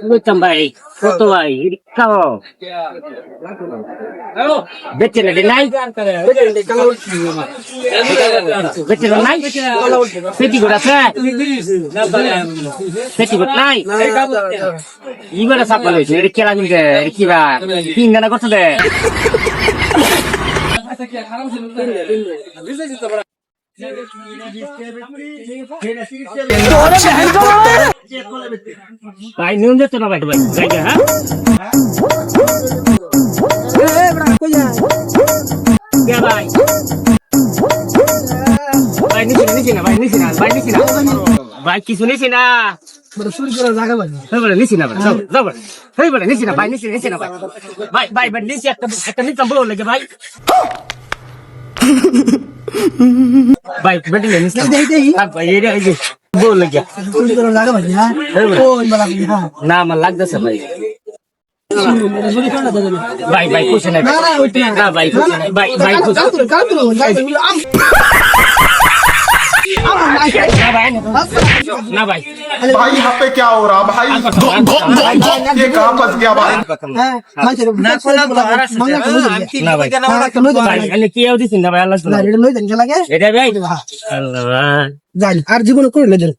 বুঝতাম ভাই কত ভাই খাও বেচে না নাই বেচে না নাই পেটি গোড়া আছে পেটি গোড়া নাই ইবারে সাপাল হয়েছে এটা কেলা কিনতে কিবা তিন গানা করছে দে ভাই নিউন যেত না ভাই ভাই জায়গা হ্যাঁ ভাই ভাই নিছি না ভাই কিছু নিছি না নিছি না ভাই নিছি না ভাই নিছি না ভাই নিছি একটা নিতাম বলো লাগে ভাই ভাই বেটি নিছি ভাই এরিয়া এই যে বল লাগে না আমার লাগতেছে ভাই ভাই খুশি নাই না ভাই খুশি নাই ভাই খুশি ना भाई भाई यहाँ पे क्या हो रहा भाई ये कहाँ फंस गया भाई ना भाई কি আউ দিছেন না ভাই আল্লাহ না এটা লই দেন লাগে এটা ভাই আল্লাহ ভাই যাই আর জীবন করে লই দেন